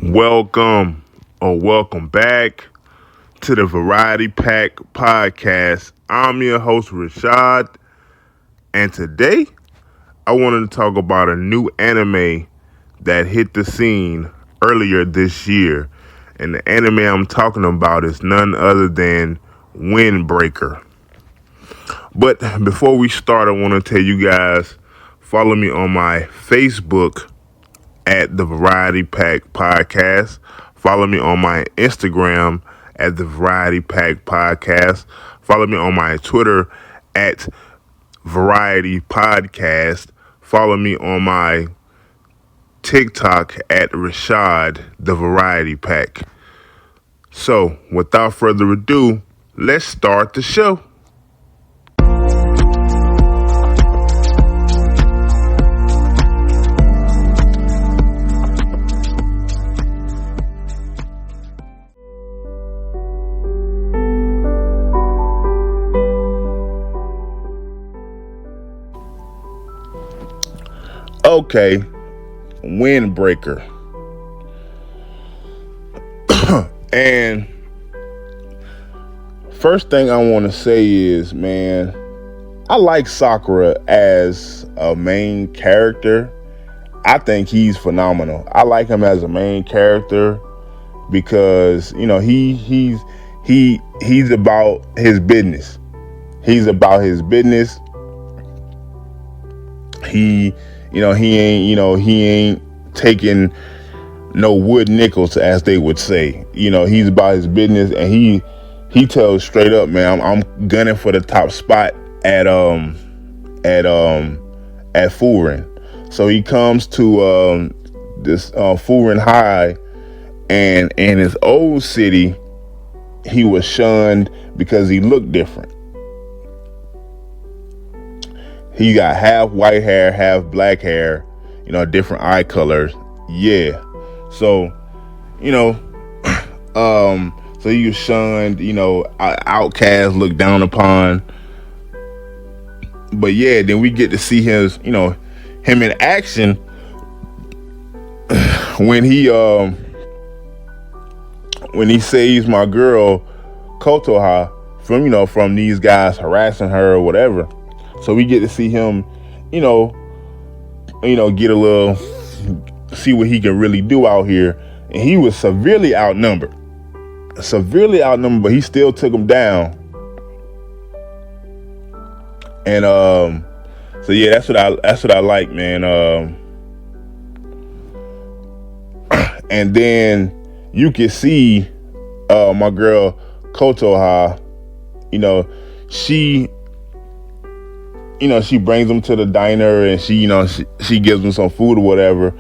Welcome back to the Variety Pack Podcast. I'm your host, Rashad, and today I wanted to talk about a new anime that hit the scene earlier this year. And the anime I'm talking about is none other than Windbreaker. But before we start, I want to tell you guys, follow me on my Facebook at the Variety Pack Podcast. Follow me on my Instagram at the Variety Pack Podcast. Follow me on my Twitter at Variety Podcast. Follow me on my TikTok at Rashad the Variety Pack. So, without further ado, let's start the show. Okay, Windbreaker. And first thing I want to say is, man, I like Sakura as a main character. I think he's phenomenal. I like him as a main character because, you know, he's about his business. He's about his business. He ain't taking no wood nickels, as they would say. You know, he's about his business, and he tells straight up, man, I'm gunning for the top spot at Furin. So he comes to this Furin High, and in his old city, he was shunned because he looked different. He got half white hair, half black hair, you know, different eye colors. Yeah. So, you know, so he was shunned, you know, outcast, looked down upon. But yeah, then we get to see him in action when he saves my girl Kotoha from these guys harassing her or whatever. So we get to see him, get a little, see what he can really do out here. And he was severely outnumbered, but he still took him down. And so yeah, that's what I like, man. And then you can see my girl Kotoha, she brings him to the diner, and she gives him some food or whatever,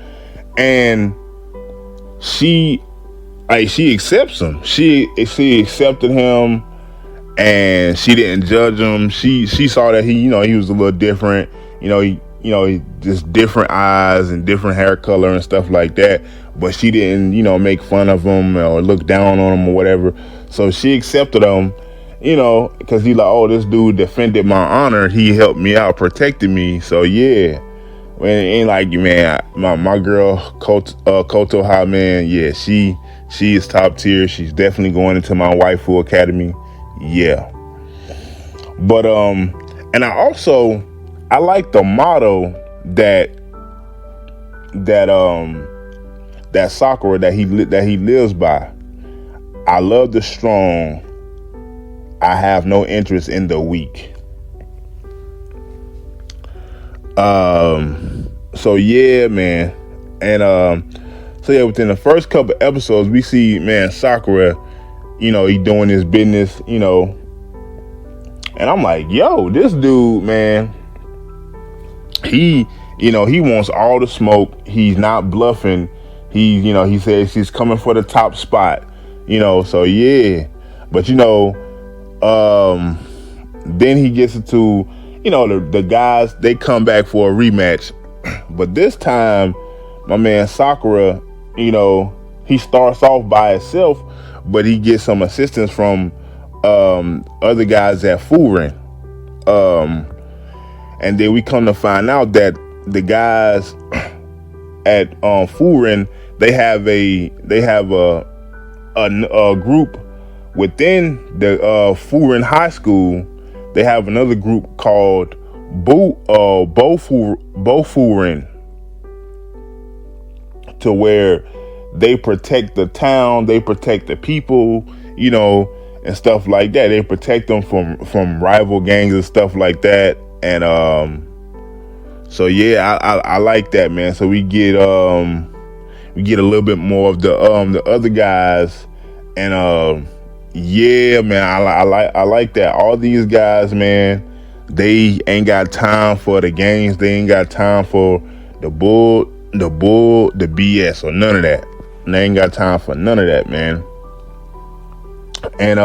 and she accepts him. She accepted him, and she didn't judge him. She saw that he was a little different. He just different eyes and different hair color and stuff like that. But she didn't make fun of him or look down on him or whatever. So she accepted him. Because he's like, oh, this dude defended my honor. He helped me out, protected me. So yeah, when it ain't like you, man. My girl Kotoha, man. Yeah, she is top tier. She's definitely going into my waifu academy. Yeah, but and I like the motto that Sakura that he lives by. I love the strong. I have no interest in the weak. So yeah, man. And so yeah, within the first couple episodes, we see, man, Sakura, he doing his business, and I'm like, yo, this dude, man, he wants all the smoke. He's not bluffing. He says he's coming for the top spot, so yeah. But then he gets into, the guys, they come back for a rematch. But this time, my man Sakura, he starts off by himself, but he gets some assistance from other guys at Furin. And then we come to find out that the guys at Furin, they have a group within the Furin High School. They have another group called Bofurin, to where they protect the town, they protect the people, and stuff like that. They protect them from rival gangs and stuff like that. And so yeah, I like that, man. So we get a little bit more of the other guys, and yeah, man, I like that. All these guys, man, they ain't got time for the games. They ain't got time for the BS or none of that. They ain't got time for none of that, man. And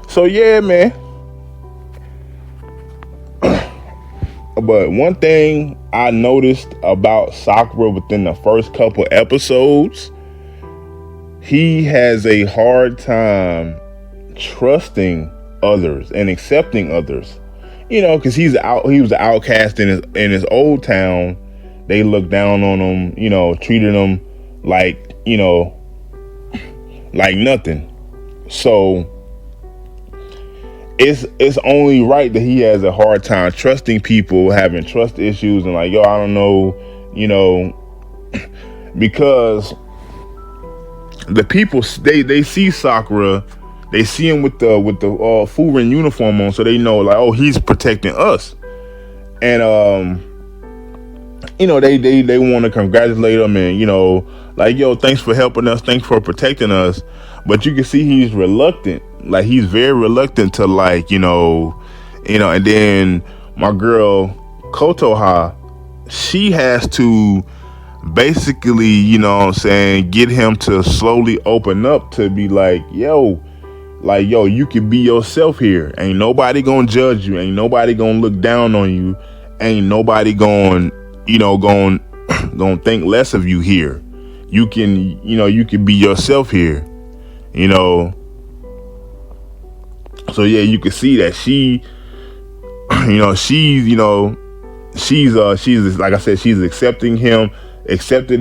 so yeah, man. But one thing I noticed about Sakura within the first couple episodes, he has a hard time trusting others and accepting others. Because he was an outcast in his old town. They looked down on him, treated him like nothing. So it's only right that he has a hard time trusting people, having trust issues, and like, yo, I don't know, because the people, they see Sakura, they see him with the Furin uniform on, so they know, like, oh, he's protecting us. And they want to congratulate him, and like, yo, thanks for helping us, thanks for protecting us. But you can see he's reluctant, like he's very reluctant to, like, and then my girl Kotoha, she has to basically, get him to slowly open up, to be like, yo, you can be yourself here. Ain't nobody gonna judge you. Ain't nobody gonna look down on you. Ain't nobody gonna think less of you here. You can, you can be yourself here, So yeah, you can see that she's like I said, she's accepted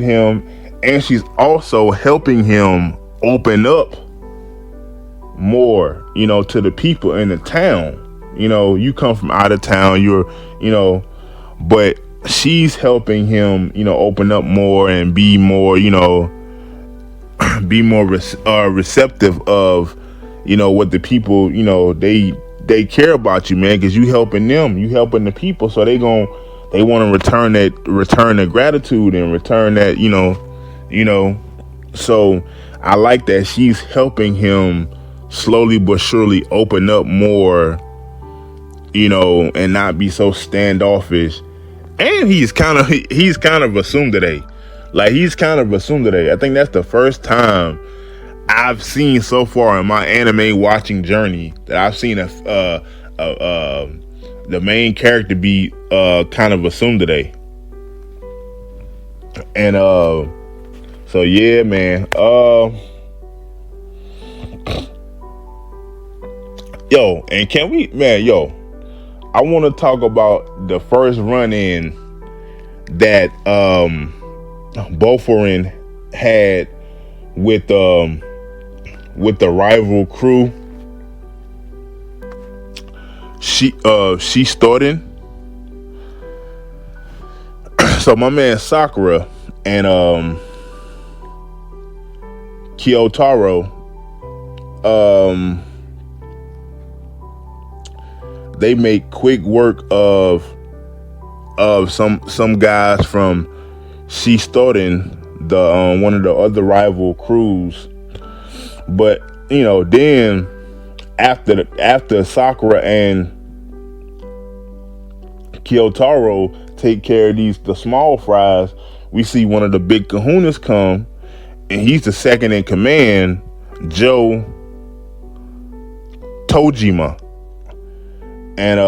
him, and she's also helping him open up more, to the people in the town. You come from out of town, but she's helping him, open up more and be more, receptive of, what the people, they care about you, man, because you helping them, you helping the people, so they want to return the gratitude and return that, so I like that she's helping him slowly but surely open up more, and not be so standoffish. And he's kind of assumed today. Like, he's kind of assumed today. I think that's the first time I've seen so far in my anime watching journey that I've seen the main character be kind of assumed today. And so yeah, man. Yo, and can we, man, I want to talk about the first run-in that Bofurin had with the rival crew. She started. So my man Sakura and Kyotaro, they make quick work of some guys from Shistoden, the one of the other rival crews. But then after Sakura and Kyotaro take care of the small fries, we see one of the big kahunas come, and he's the second in command, Joe Tojima. And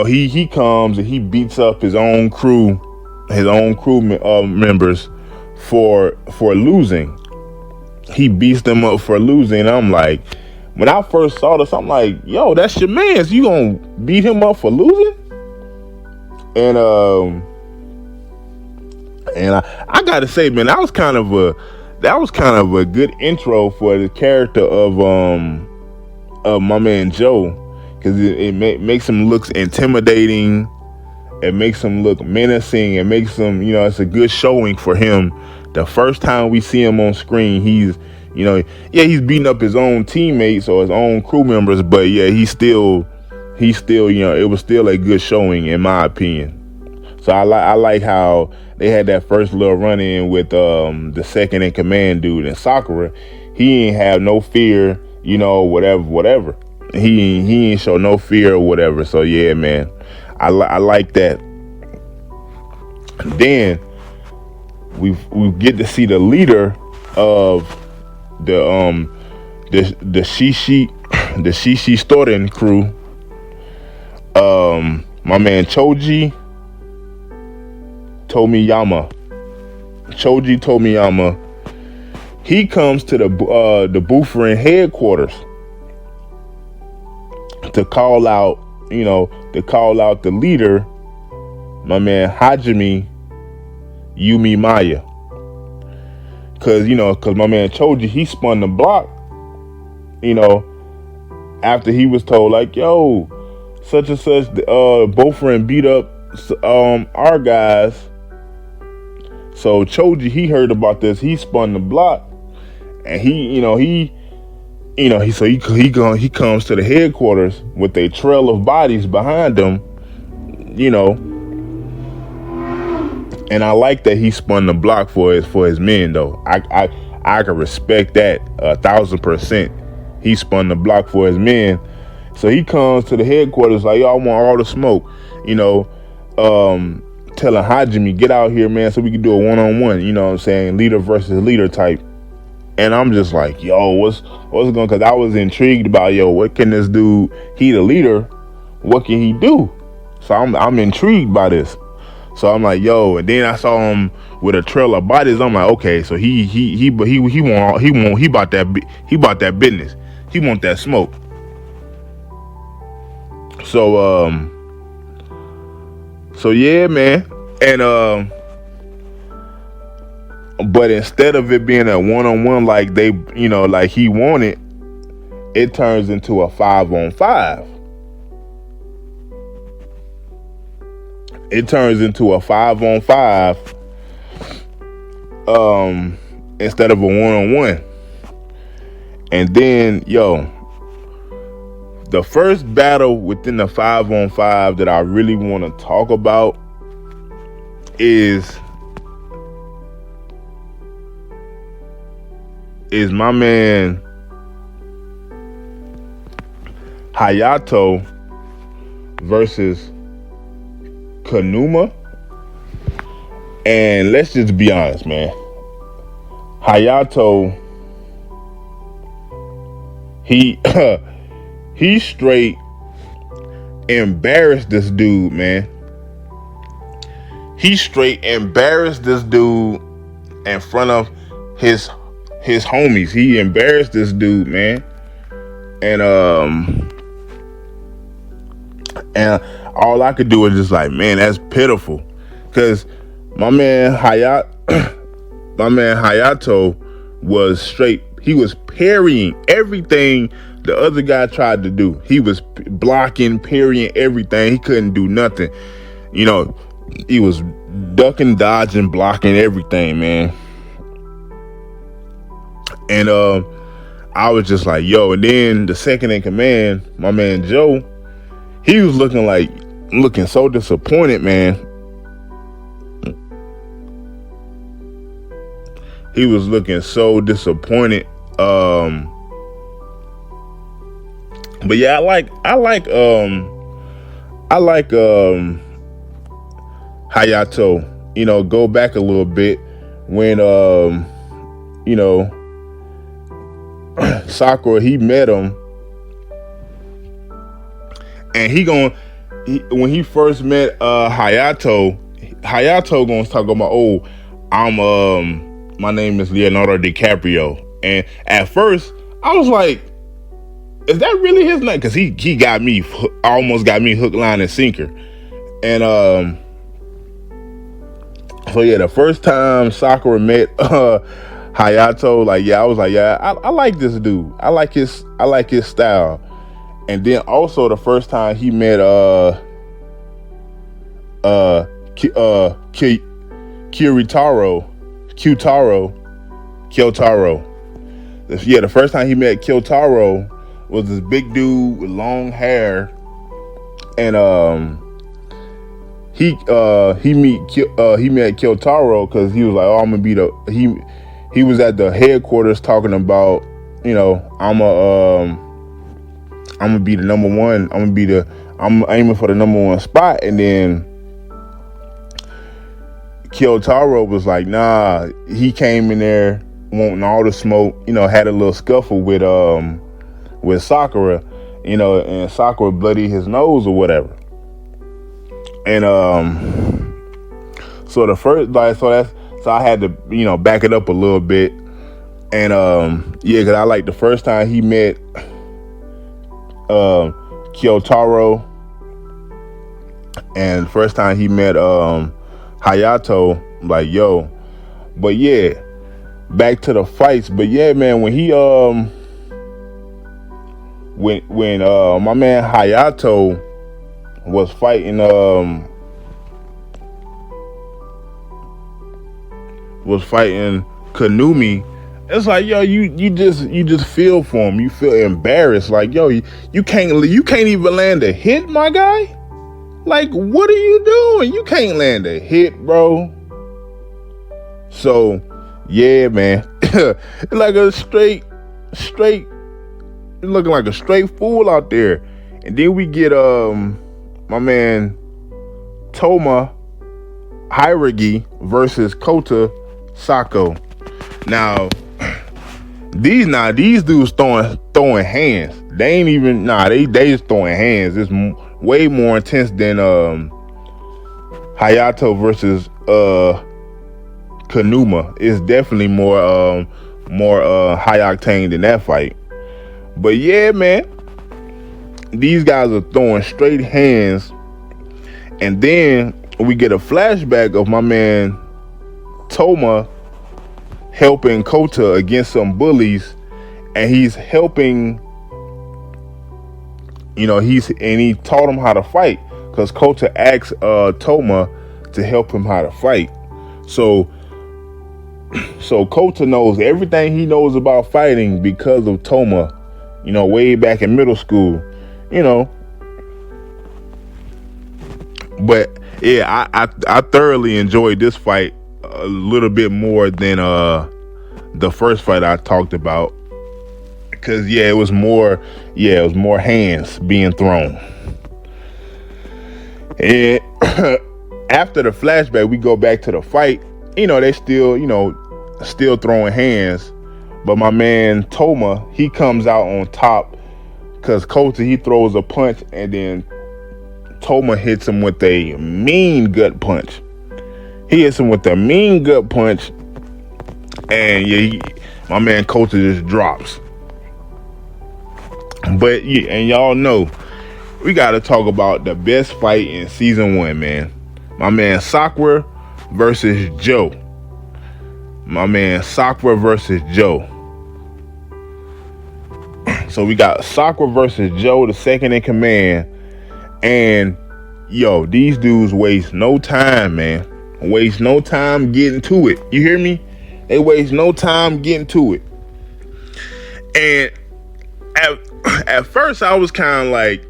he comes and he beats up his own crew members for losing. He beats them up for losing. I'm like, when I first saw this, I'm like, yo, that's your man's. You gonna beat him up for losing? And And I gotta say, man, that was kind of a good intro for the character of my man Joe, because it makes him look intimidating. It makes him look menacing. It makes him, it's a good showing for him. The first time we see him on screen, he's he's beating up his own teammates or his own crew members, but yeah, he's still, it was still a good showing in my opinion. So I like how they had that first little run in with the second in command dude and Sakura. He ain't have no fear, whatever. He ain't show no fear or whatever. So yeah, man, I like that. Then we get to see the leader of the Shishi Storen crew. My man Choji Tomiyama. He comes to the Bufferin headquarters to call out the leader, my man Hajime Yumi Maya. Cause my man Choji, he spun the block, after he was told like, yo, such and such, Bofrin beat up our guys. So Choji, he heard about this, he spun the block, and he comes to the headquarters with a trail of bodies behind him, and I like that he spun the block for his men though. I can respect that 1,000%. He spun the block for his men. So he comes to the headquarters like, yo, I want all the smoke, telling Hajime, get out here, man, so we can do a one-on-one, leader versus leader type. And I'm just like, yo, what's going, because I was intrigued about, yo, what can this dude, he the leader, what can he do? So I'm intrigued by this. So I'm like, yo, and then I saw him with a trail of bodies. I'm like, okay, so he bought that business. He want that smoke. So yeah, man. And but instead of it being a one-on-one like they, like he wanted, it turns into a 5-on-5. It turns into a 5-on-5 instead of a one-on-one. And then, yo, the first battle within the 5-on-5 that I really want to talk about is my man Hayato versus Kanuma. And let's just be honest, man. Hayato, he straight embarrassed this dude, man. He straight embarrassed this dude in front of his homies. He embarrassed this dude, man. And all I could do was just like, man, that's pitiful. Cause my man Hayato was straight. He was parrying everything the other guy tried to do. He was blocking, parrying everything. He couldn't do nothing. He was ducking, dodging, blocking everything, man. And I was just like, yo. And then the second in command, my man Joe, he was looking so disappointed, man. He was looking so disappointed. But yeah, I like Hayato. Go back a little bit when Sakura, he met him, and when he first met Hayato gonna talk about, my name is Leonardo DiCaprio. And at first I was like, is that really his name? Because he almost got me hook, line, and sinker. And So yeah, the first time Sakura met Hayato, like I was like, I like this dude. I like his style. And then also the first time he met Kyotaro. Yeah, the first time he met Kyotaro was this big dude with long hair, and he met Kyotaro because he was like, oh, I'm gonna be the he was at the headquarters talking about, I'm gonna be the number one. I'm aiming for the number one spot. And then Kyotaro was like, nah. He came in there wanting all the smoke. Had a little scuffle with Sakura. And Sakura bloodied his nose or whatever. And so the first, so I had to back it up a little bit. And because I like the first time he met Kyotaro, and first time he met Hayato, like, yo. But yeah, back to the fights. But yeah, man, when he when my man Hayato was fighting Kanumi, it's like, yo, you just feel for him. You feel embarrassed, like, yo, you can't even land a hit, my guy. Like, what are you doing? You can't land a hit, bro. So, yeah, man, like a straight, looking like a straight fool out there. And then we get my man Toma Hiragi versus Kota Sako. Now these dudes throwing hands. They ain't even they just throwing hands. It's way more intense than Hayato versus Kanuma. It's definitely more high octane than that fight. But yeah, man, these guys are throwing straight hands. And then we get a flashback of my man Toma helping Kota against some bullies, and he's helping, he taught him how to fight because Kota asked Toma to help him how to fight. So Kota knows everything he knows about fighting because of Toma, way back in middle school, But yeah, I thoroughly enjoyed this fight a little bit more than the first fight I talked about, because it was more hands being thrown. And after the flashback, we go back to the fight. They still throwing hands, but my man Toma, he comes out on top because Kota, he throws a punch, and then Toma hits him with a mean gut punch. He hits him with a mean gut punch, and my man Kota just drops. But yeah, and y'all know, we got to talk about the best fight in season 1, man. My man Sakura versus Joe. So we got Sakura versus Joe, the second in command. And yo, these dudes waste no time, man. Waste no time getting to it. You hear me? They waste no time getting to it. And at first I was kind of like,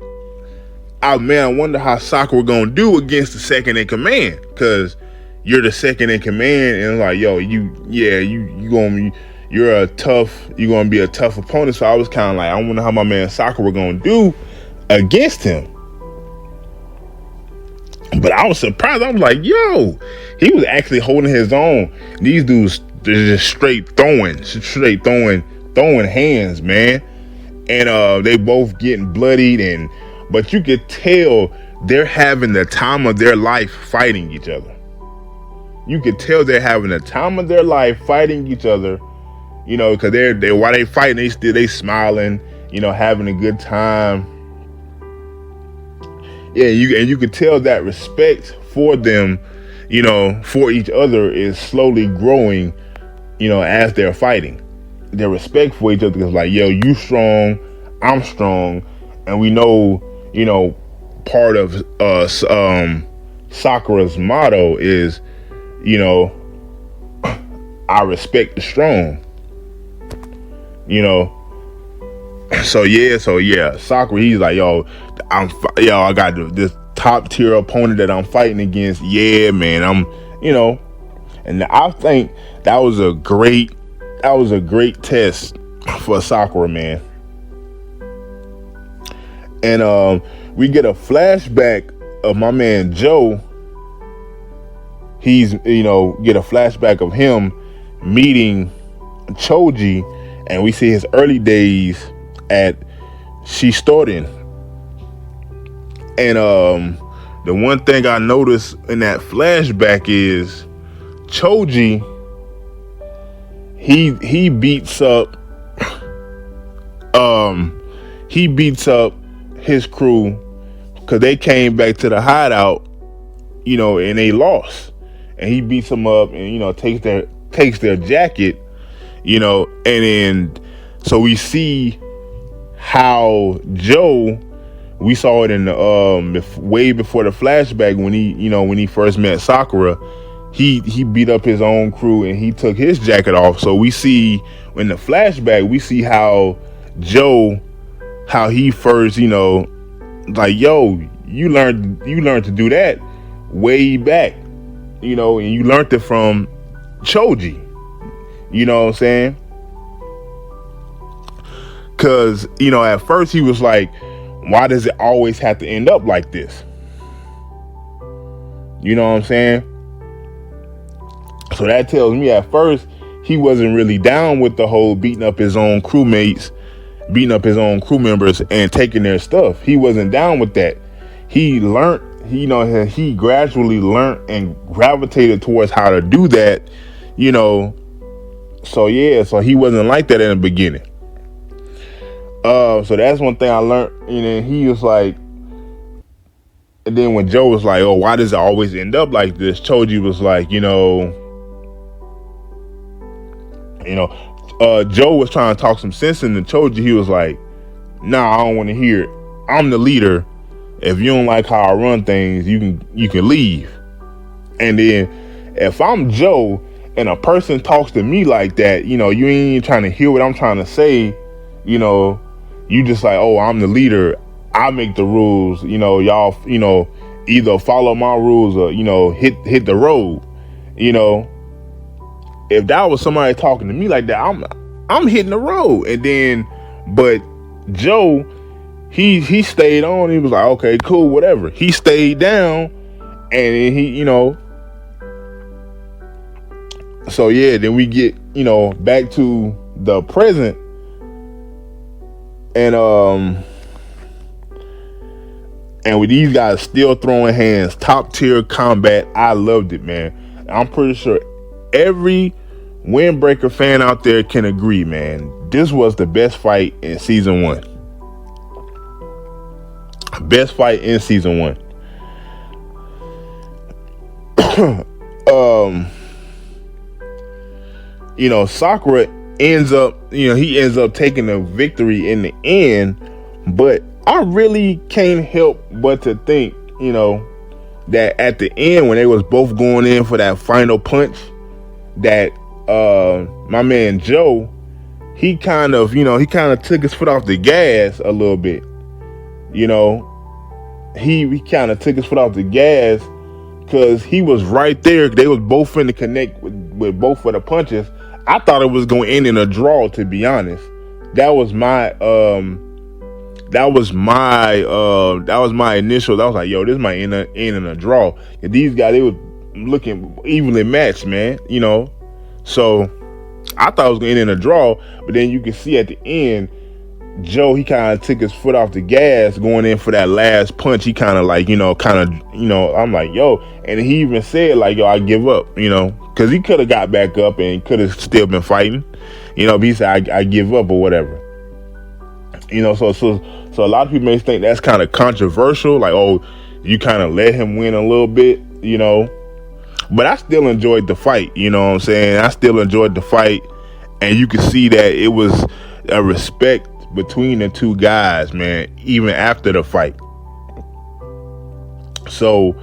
oh man, I wonder how Sakura gonna do against the second in command, because you're the second in command, and like, yo, you're gonna be a tough opponent. So I was kind of like, I wonder how my man Sakura gonna do against him. But I was surprised. I was like, yo, he was actually holding his own. These dudes, they're just straight throwing hands, man. And they both getting bloodied, but you could tell they're having the time of their life fighting each other. You could tell they're having the time of their life fighting each other, because they're while they fighting, they smiling, having a good time. Yeah, you could tell that respect for them, for each other is slowly growing, as they're fighting. Their respect for each other is like, yo, you strong, I'm strong, and we know, part of Sakura's motto is, I respect the strong. So yeah, Sakura, he's like, yo, I got this top tier opponent that I'm fighting against. Yeah, man, and I think that was a great test for Sakura, man. And we get a flashback of my man Joe. He's get a flashback of him meeting Choji, and we see his early days at Shishitoden. And the one thing I noticed in that flashback is Choji, he beats up his crew because they came back to the hideout, and they lost. And he beats them up and takes their jacket, and then so we see how Joe, we saw it in the way before the flashback when he first met Sakura, he beat up his own crew and he took his jacket off. So we see in the flashback, we see how Joe, how he first, like, yo, you learned to do that way back, and you learned it from Choji. You know what I'm saying? Because, at first he was like, why does it always have to end up like this? You know what I'm saying? So that tells me at first he wasn't really down with the whole beating up his own crewmates, beating up his own crew members and taking their stuff. He wasn't down with that. He learned, he gradually learned and gravitated towards how to do that, So yeah, so he wasn't like that in the beginning. So that's one thing I learned. And he was like, and then when Joe was like, oh, why does it always end up like this? Choji was like, Joe was trying to talk some sense into Choji. He was like, nah, I don't want to hear it. I'm the leader. If you don't like how I run things, you can leave. And then if I'm Joe and a person talks to me like that, you ain't even trying to hear what I'm trying to say, you just like, oh, I'm the leader, I make the rules, y'all, either follow my rules or, hit the road. If that was somebody talking to me like that, I'm hitting the road. And then, but Joe, he stayed on. He was like, okay, cool, whatever. He stayed down, and he, so yeah, then we get, back to the present, and with these guys still throwing hands, top tier combat. I loved it, man. I'm pretty sure every Windbreaker fan out there can agree, man. This was the best fight in season 1. Best fight in season 1. Sakura ends up, he ends up taking the victory in the end, but I really can't help but to think, that at the end when they was both going in for that final punch, that my man Joe, he kind of took his foot off the gas a little bit. He kind of took his foot off the gas because he was right there. They was both finna connect with both of the punches. I thought it was going to end in a draw, to be honest. That was my initial. I was like, yo, this might end in a draw. And these guys, they were looking evenly matched, man. So I thought it was going to end in a draw, but then you can see at the end, Joe, he kind of took his foot off the gas going in for that last punch. He kind of like, I'm like, yo, and he even said like, yo, I give up, because he could have got back up and could have still been fighting, but he said, I give up or whatever. So a lot of people may think that's kind of controversial, like, oh, you kind of let him win a little bit, But I still enjoyed the fight. You know what I'm saying? I still enjoyed the fight, and you could see that it was a respect between the two guys, man, even after the fight. So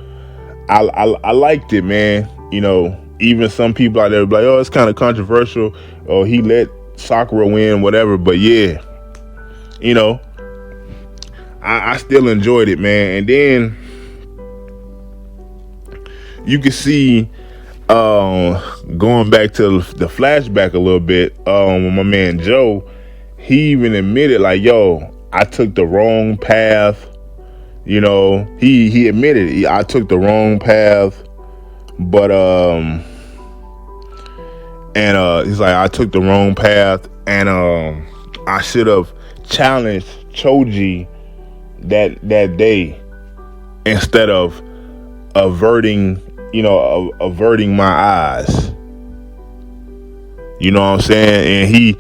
I liked it, man. You know, even some people out there be like, oh, it's kind of controversial, or he let Sakura win, whatever. But yeah, you know, I still enjoyed it, man. And then you can see, going back to the flashback a little bit, with my man Joe, he even admitted, like, yo, I took the wrong path. You know, he admitted, I took the wrong path, but he's like, I took the wrong path, and I should have challenged Choji that day instead of averting my eyes. You know what I'm saying?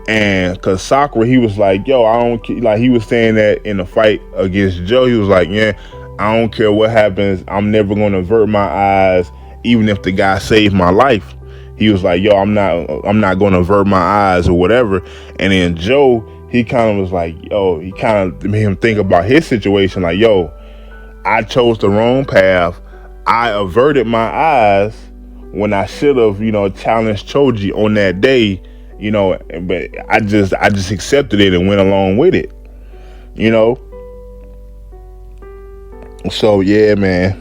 And cause Sakura, he was like, yo, I don't, like, he was saying that in the fight against Joe, he was like, yeah, I don't care what happens, I'm never gonna avert my eyes, even if the guy saved my life. He was like, yo, I'm not gonna avert my eyes or whatever. And then Joe, he kind of was like, yo, he kind of made him think about his situation, like, yo, I chose the wrong path. I averted my eyes when I should have, challenged Choji on that day, but I just accepted it and went along with it, So yeah, man.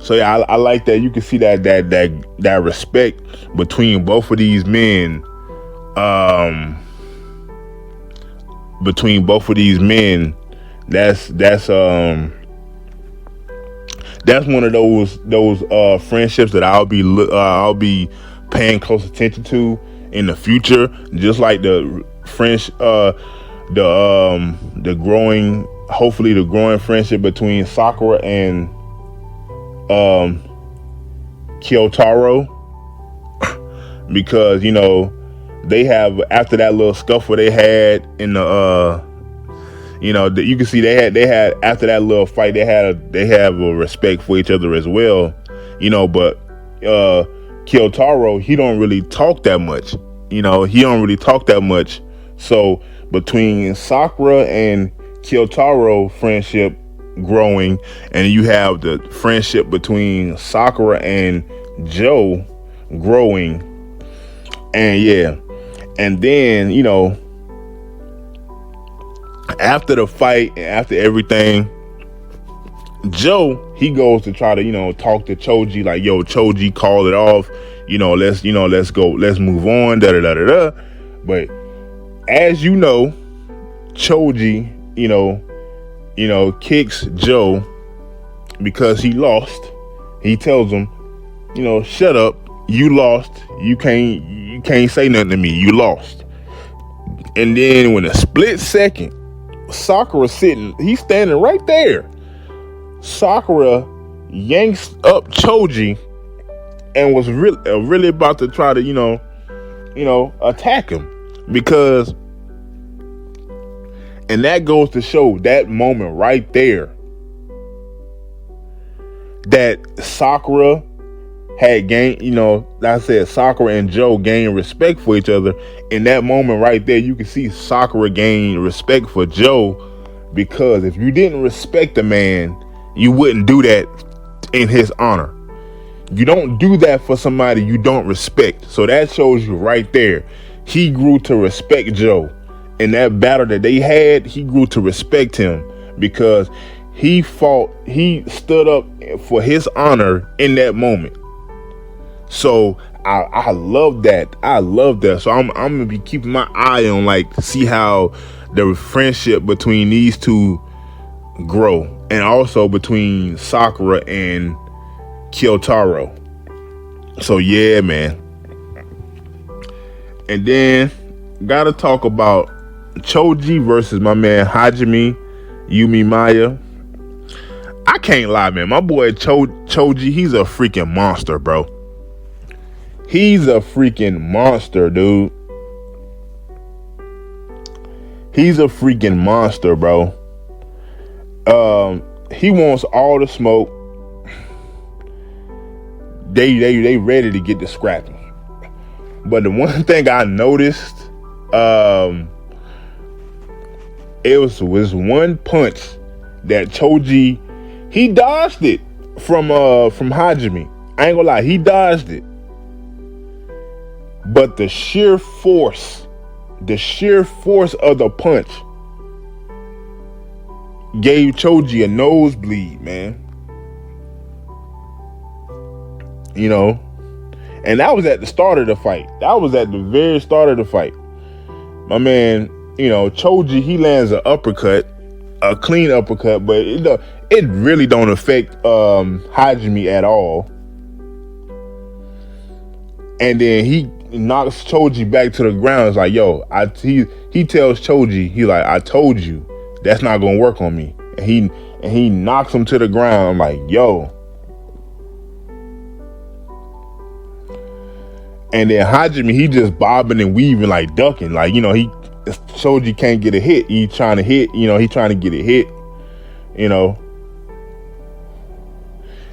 So yeah, I like that. You can see that respect between both of these men. Between both of these men, that's one of those friendships that I'll be paying close attention to in the future. Just like the French, hopefully the growing friendship between Sakura and Kyotaro, because they have, after that little scuffle they had in the you can see they had after that little fight, they have a respect for each other as well, but Kyotaro, he don't really talk that much. So between Sakura and Kyotaro friendship growing, and you have the friendship between Sakura and Joe growing, and yeah, and then after the fight, after everything, Joe, he goes to try to talk to Choji, like, yo, Choji, call it off, let's go, let's move on, da da da da da. But as Choji, kicks Joe because he lost. He tells him, shut up, you lost, you can't say nothing to me, you lost. And then when a split second, Sakura he's standing right there. Sakura yanks up Choji and was really about to try to attack him, because, and that goes to show, that moment right there, that Sakura had gained, like I said, Sakura and Joe gained respect for each other. In that moment right there, you can see Sakura gain respect for Joe, because if you didn't respect a man, you wouldn't do that in his honor. You don't do that for somebody you don't respect. So that shows you right there, he grew to respect Joe. In that battle that they had, he grew to respect him, because he stood up for his honor in that moment. So I love that. So I'm gonna be keeping my eye on, like, to see how the friendship between these two grow, and also between Sakura and Kyotaro. So yeah, man. And then gotta talk about Choji versus my man Hajime Yumi Maya. I can't lie, man. My boy Choji, he's a freaking monster, bro. He's a freaking monster, dude. He's a freaking monster, bro. He wants all the smoke. they ready to get the scrapping. But the one thing I noticed, it was one punch that Choji, he dodged it from Hajime. I ain't gonna lie, he dodged it. But the sheer force of the punch gave Choji a nosebleed, man. You know, and that was at the start of the fight. That was at the very start of the fight. My man, you know, Choji, he lands an uppercut, a clean uppercut, but it really don't affect Hajime at all. And then he knocks Choji back to the ground. It's like, yo, he tells Choji, he like, I told you that's not gonna work on me. And he knocks him to the ground. I'm like, yo. And then Hajime, he just bobbing and weaving, like ducking. Like, you know, Choji can't get a hit. He's trying to hit, you know, he's trying to get a hit, you know.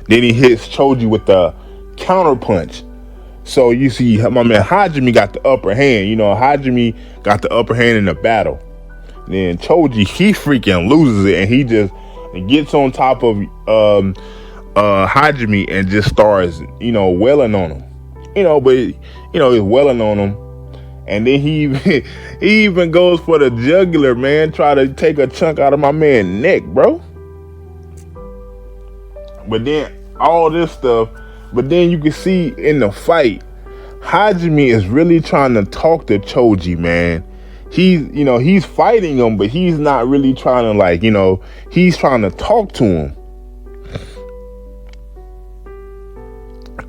Then he hits Choji with the counter punch. So you see, my man Hajime got the upper hand. You know, Hajime got the upper hand in the battle. Then Choji, he freaking loses it, and he just gets on top of Hajime and just starts, you know, wailing on him. You know, but you know, he's wailing on him, and then he even goes for the jugular, man. Try to take a chunk out of my man's neck, bro. But then all this stuff. But then you can see in the fight, Hajime is really trying to talk to Choji, man. He's fighting him, but he's not really trying to, like, you know, he's trying to talk to him.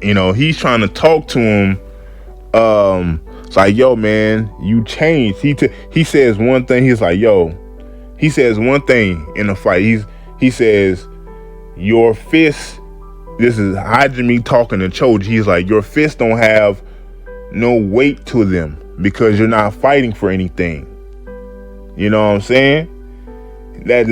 You know, he's trying to talk to him. It's like, yo, man, you changed. He says one thing. He's like, yo, he says one thing in the fight. He says, your fist. This is Hajime talking to Choji. He's like, your fists don't have no weight to them because you're not fighting for anything. You know what I'm saying? That's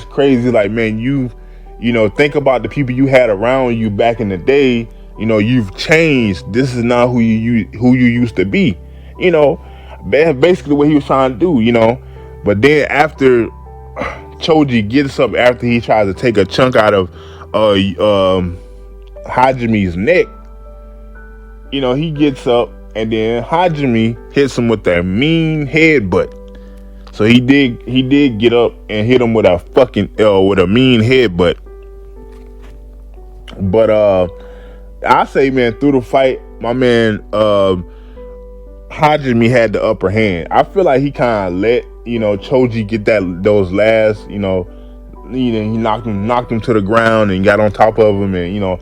crazy. Like, man, you know, think about the people you had around you back in the day. You know, you've changed. This is not who you used to be. You know, basically what he was trying to do. You know, but then after Choji gets up, after he tries to take a chunk out of Hajime's neck, you know, he gets up, and then Hajime hits him with that mean headbutt. So he did get up and hit him with a mean headbutt. But I say, man, through the fight, my man Hajime had the upper hand. I feel like he kind of let, you know, Choji get those last, you know, he knocked him to the ground and got on top of him and, you know,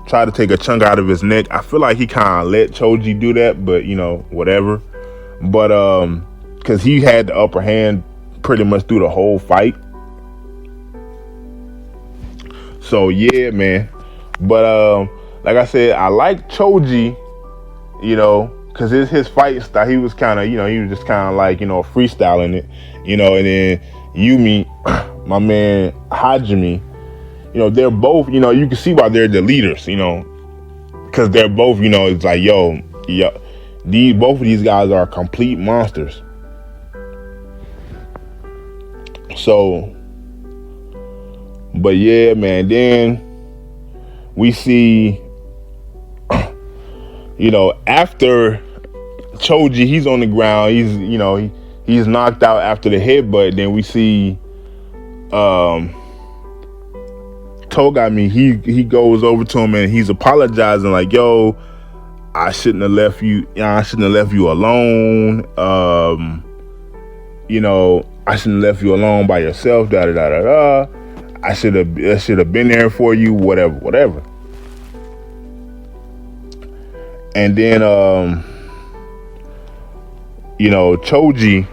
tried to take a chunk out of his neck. I feel like he kind of let Choji do that, but, you know, whatever. But because he had the upper hand pretty much through the whole fight. So yeah, man. But like I said, I like Choji, you know, because it's his fight style. He was kind of, you know, he was just kind of like, you know, freestyling it, you know. And then Yumi, my man Hajime, you know, they're both, you know, you can see why they're the leaders, you know, because they're both, you know, it's like, yo, both of these guys are complete monsters. So, but yeah, man, then we see, you know, after Choji, he's on the ground, he's knocked out after the headbutt. Then we see Togami, he goes over to him and he's apologizing, like, yo, I shouldn't have left you alone. You know, I shouldn't have left you alone by yourself, da da da da da. I should have been there for you, whatever. And then you know, Choji,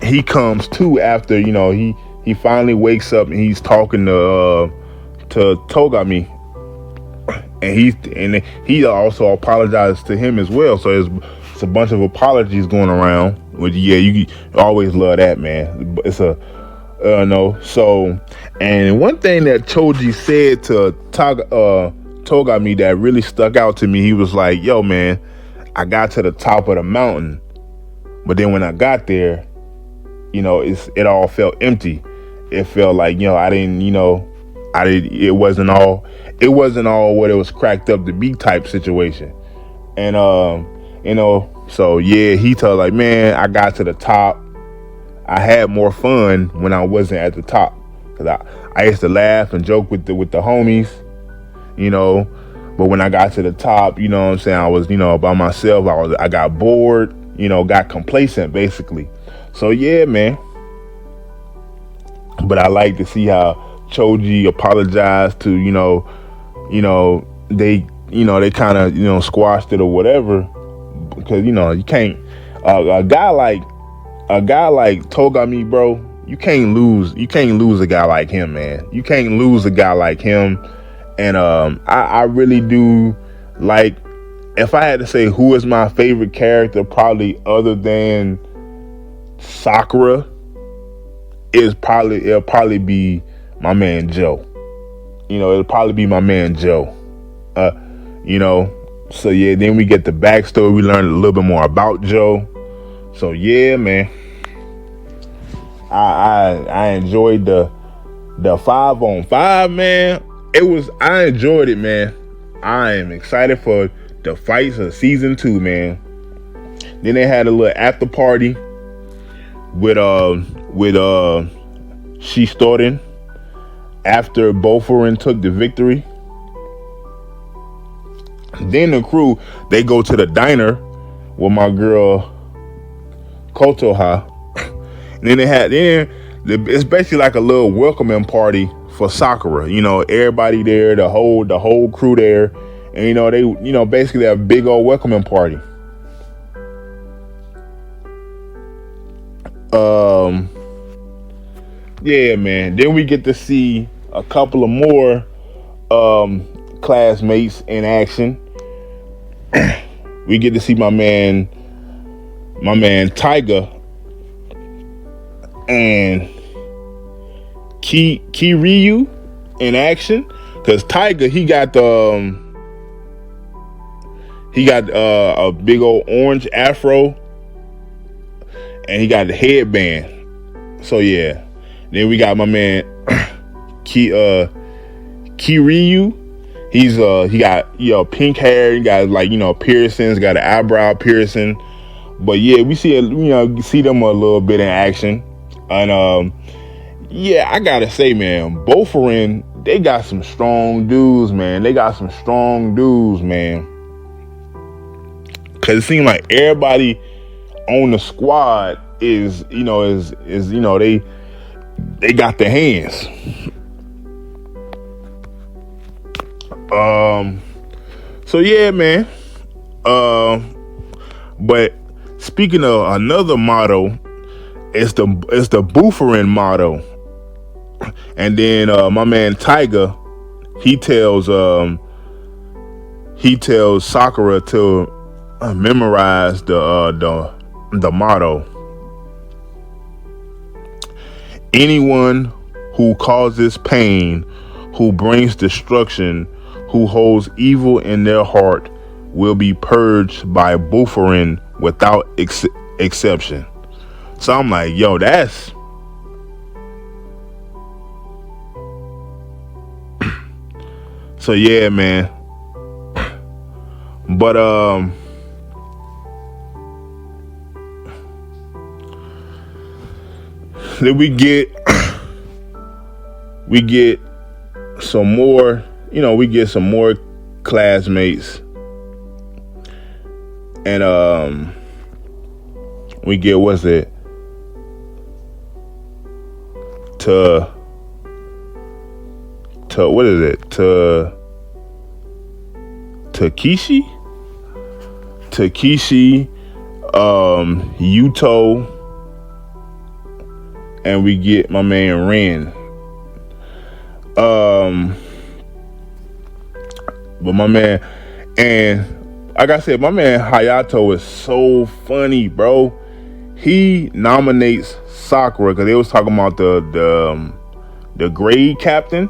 he comes to after, you know, he finally wakes up and he's talking to Togami, and he also apologized to him as well. So it's a bunch of apologies going around. Which, yeah, you always love that, man. It's No. So, and one thing that Choji said to Togami that really stuck out to me, he was like, "Yo, man, I got to the top of the mountain, but then when I got there, it all felt empty. It felt like, I didn't, it wasn't all what it was cracked up to be type situation." And so yeah, he told like, "Man, I got to the top. I had more fun when I wasn't at the top, because I used to laugh and joke with the homies, but when I got to the top, what I'm saying, I was, by myself. I got bored, got complacent basically. So yeah, man. But I like to see how Choji apologized to, they kind of, squashed it or whatever, because, you can't, a guy like Togami, bro, you can't lose a guy like him, man. You can't lose a guy like him. And I really do like, if I had to say who is my favorite character, probably other than Sakura, it'll probably be my man Joe. It'll probably be my man Joe. So yeah, then we get the backstory. We learn a little bit more about Joe. So yeah, man, I enjoyed the 5-on-5, man. I enjoyed it, man. I am excited for the fights of season 2, man. Then they had a little after party with Shitoden after Bofurun took the victory. Then the crew, they go to the diner with my girl Kotoha. And then it's basically like a little welcoming party for Sakura. Everybody there, the whole crew there, and they basically have a big old welcoming party. Yeah, man. Then we get to see a couple of more classmates in action. We get to see my man Taiga and Kiryu in action, because Taiga, he got a big old orange afro, and he got the headband. So yeah, then we got my man Kiryu. He got pink hair. He got piercings. Got an eyebrow piercing. But yeah, we see them a little bit in action. And yeah, I gotta say, man, Bofurun, they got some strong dudes, man. Cause it seems like everybody on the squad is they got their hands. So yeah, man. But speaking of another motto, it's the Bofurun motto. And then my man Taiga, he tells Sakura to memorize the motto. Anyone who causes pain, who brings destruction, who holds evil in their heart, will be purged by Bofurun without exception. So I'm like, yo, that's so yeah, man. But then we get some more, classmates, and we get Takeshi, Yuto, and we get my man Ren. But my man, and like I said, my man Hayato is so funny, bro. He nominates Sakura because they was talking about the grade captain.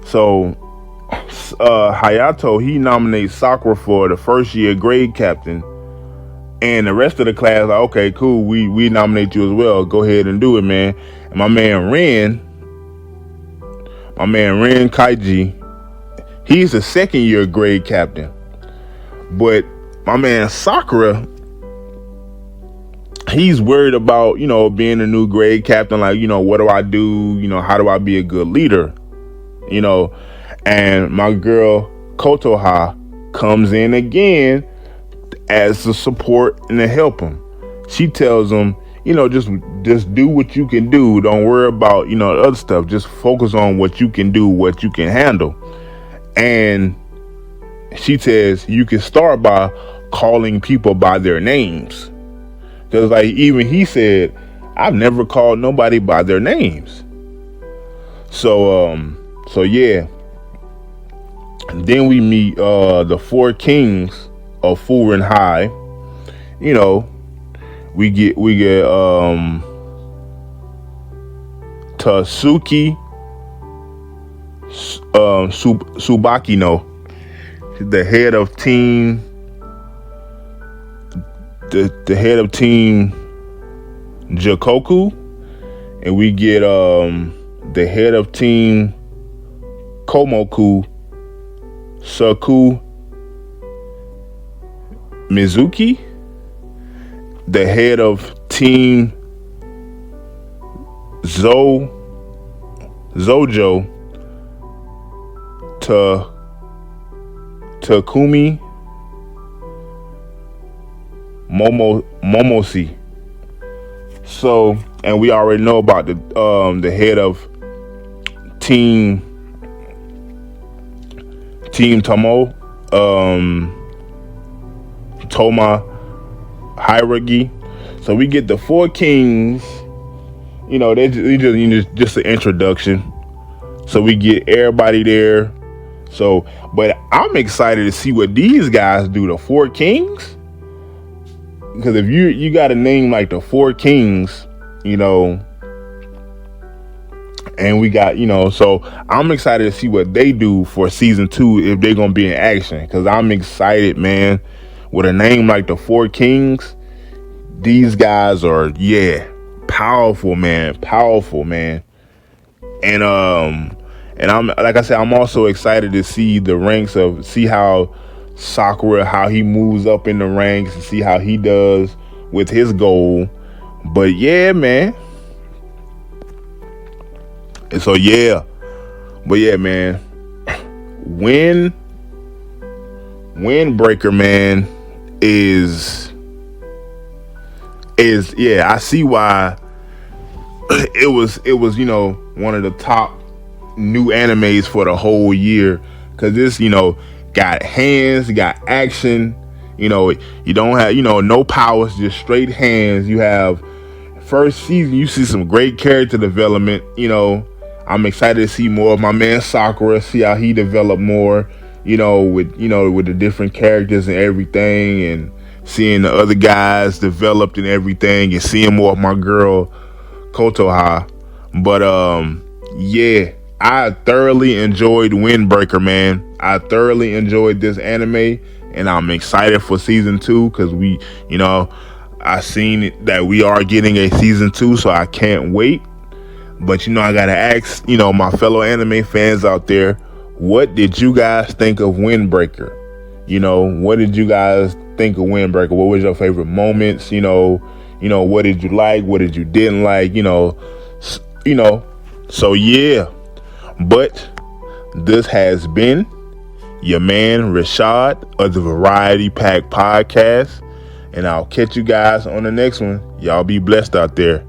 So Hayato, he nominates Sakura for the first year grade captain, and the rest of the class like, okay, cool, we nominate you as well. Go ahead and do it, man. And my man Ren Kaiji, he's the second year grade captain. But my man Sakura, he's worried about, being a new grade captain. Like, what do I do? How do I be a good leader? And my girl Kotoha comes in again as the support and to help him. She tells him, just do what you can do. Don't worry about, the other stuff. Just focus on what you can do, what you can handle. And she says you can start by calling people by their names. Because like even he said, I've never called nobody by their names. So yeah. And then we meet the four kings of Furin High. We get Tatsuki Tsubakino, the head of team the head of team Jakoku, and we get the head of team Komoku, Saku Mizuki, the head of team Zojo Takumi Momosi. So, and we already know about the head of team Tomo, Toma Hiragi. So we get the four kings. They just an introduction. So we get everybody there. So, but I'm excited to see what these guys do. The four kings, because if you got a name like the four kings, and we got, so I'm excited to see what they do for season 2 if they're gonna be in action. Because I'm excited, man. With a name like the Four Kings, these guys are powerful, man. And I'm like I said, I'm also excited to see the ranks see how Sakura, how he moves up in the ranks, and see how he does with his goal. But yeah, man. And so man, Windbreaker, man, is I see why it was one of the top new animes for the whole year, because this got hands, got action. You don't have no powers, just straight hands. You have first season, you see some great character development. I'm excited to see more of my man Sakura, see how he developed more, with the different characters and everything, and seeing the other guys developed and everything, and seeing more of my girl Kotoha. But I thoroughly enjoyed Windbreaker, man. I thoroughly enjoyed this anime, and I'm excited for season 2 because I seen it, that we are getting a season 2, so I can't wait. But I gotta ask, my fellow anime fans out there, what did you guys think of Windbreaker? What did you guys think of Windbreaker? What was your favorite moments? What did you like? What did you didn't like? So yeah. But this has been your man Rashad of the Variety Pack Podcast, and I'll catch you guys on the next one. Y'all be blessed out there.